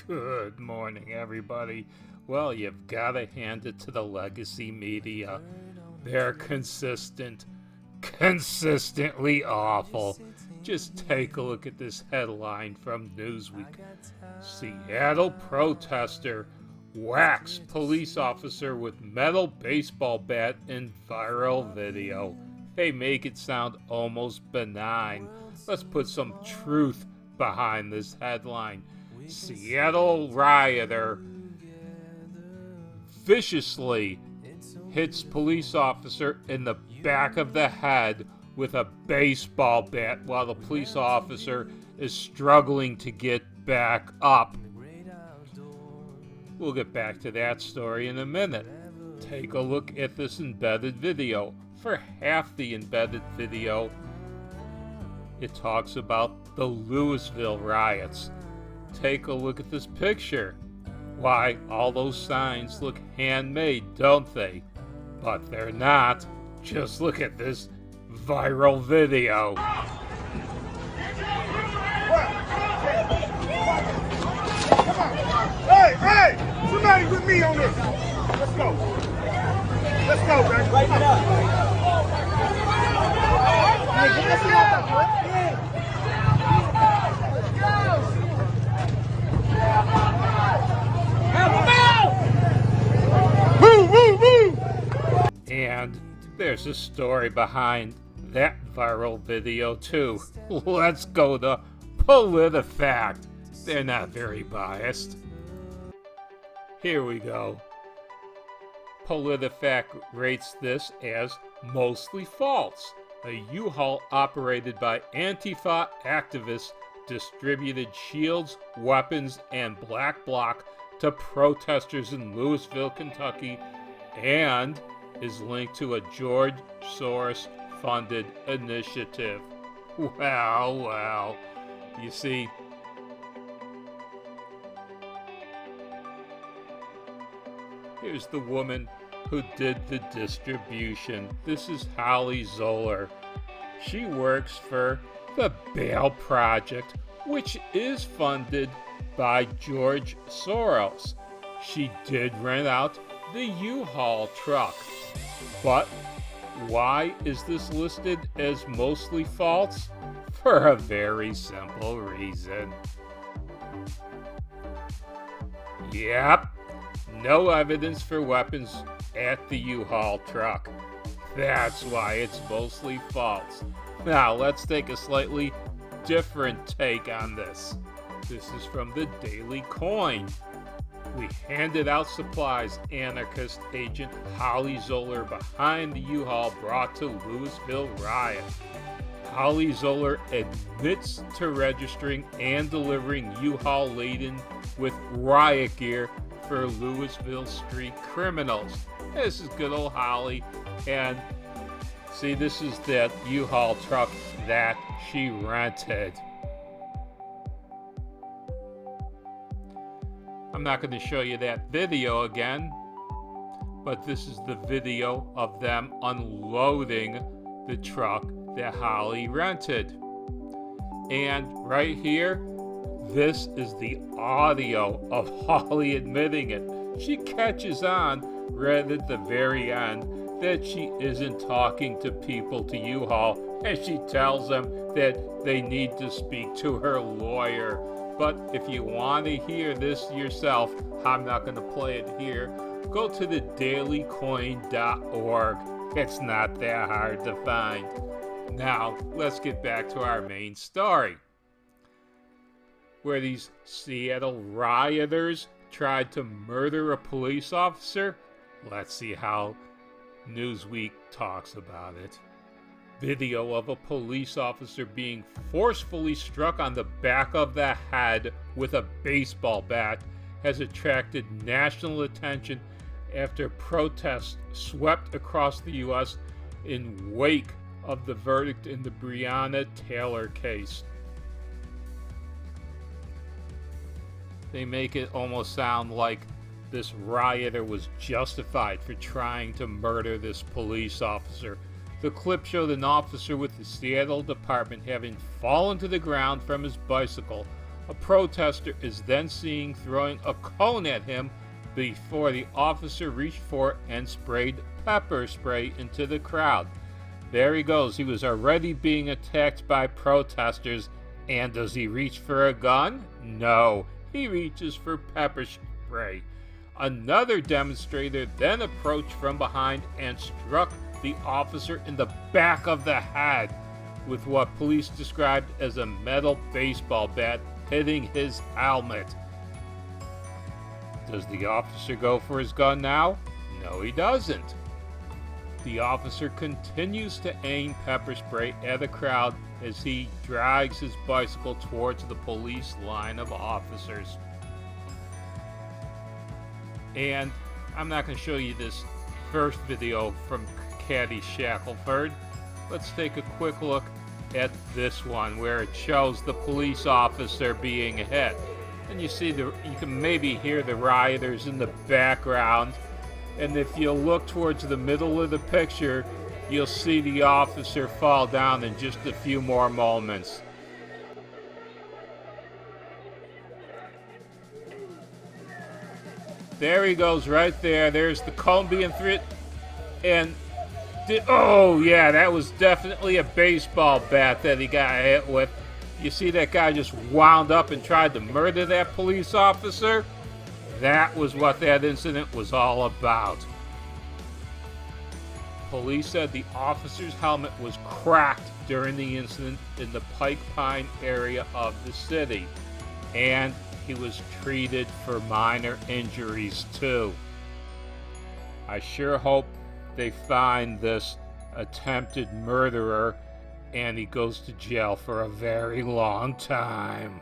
Good morning, everybody. Well, you've got to hand it to the legacy media. They're consistently awful. Just take a look at this headline from Newsweek. Seattle protester whacks police officer with metal baseball bat in viral video. They make it sound almost benign. Let's put some truth behind this headline. Seattle rioter viciously hits police officer in the back of the head with a baseball bat while the police officer is struggling to get back up. We'll get back to that story in a minute. Take a look at this embedded video. For half the embedded video, it talks about the Louisville riots. Take a look at this picture. Why, all those signs look handmade, don't they? But they're not. Just look at this viral video. Hey! Somebody with me on this. Let's go, man. Lighten it up. Hey, get this out. And there's a story behind that viral video too. Let's go to PolitiFact. They're not very biased. Here we go. PolitiFact rates this as mostly false. A U-Haul operated by Antifa activists distributed shields, weapons, and black bloc to protesters in Louisville, Kentucky, and is linked to a George Soros-funded initiative. Well, you see, here's the woman who did the distribution. This is Holly Zoller. She works for the Bail Project, which is funded by George Soros. She did rent out the U-Haul truck. But why is this listed as mostly false? For a very simple reason. Yep, no evidence for weapons at the U-Haul truck. That's why it's mostly false. Now let's take a slightly different take on this. This is from the Daily Coin. We handed out supplies, anarchist agent Holly Zoller behind the U-Haul brought to Louisville riot. Holly Zoller admits to registering and delivering U-Haul laden with riot gear for Louisville street criminals. This is good old Holly, and see, this is that U-Haul truck that she rented. I'm not going to show you that video again, but this is the video of them unloading the truck that Holly rented. And right here, this is the audio of Holly admitting it. She catches on right at the very end that she isn't talking to people to U-Haul, and she tells them that they need to speak to her lawyer. But if you want to hear this yourself, I'm not going to play it here. Go to the dailycoin.org. It's not that hard to find. Now, let's get back to our main story, where these Seattle rioters tried to murder a police officer. Let's see how Newsweek talks about it. Video of a police officer being forcefully struck on the back of the head with a baseball bat has attracted national attention after protests swept across the U.S. in wake of the verdict in the Breonna Taylor case. They make it almost sound like this rioter was justified for trying to murder this police officer. The clip showed an officer with the Seattle department having fallen to the ground from his bicycle A protester is then seen throwing a cone at him before the officer reached for it and sprayed pepper spray into the crowd. There he goes. He was already being attacked by protesters. And does he reach for a gun? No, he reaches for pepper spray. Another demonstrator then approached from behind and struck the officer in the back of the head with what police described as a metal baseball bat, hitting his helmet. Does the officer go for his gun now? No, he doesn't. The officer continues to aim pepper spray at the crowd as he drags his bicycle towards the police line of officers. And I'm not going to show you this first video from Caddy Shackelford. Let's take a quick look at this one where it shows the police officer being hit. And you see you can maybe hear the rioters in the background. And if you look towards the middle of the picture, you'll see the officer fall down in just a few more moments. There he goes right there. There's the cone being thrown. And, oh yeah, that was definitely a baseball bat that he got hit with. You see that guy just wound up and tried to murder that police officer? That was what that incident was all about. Police said the officer's helmet was cracked during the incident in the Pike Pine area of the city, and he was treated for minor injuries too. I sure hope they find this attempted murderer and he goes to jail for a very long time.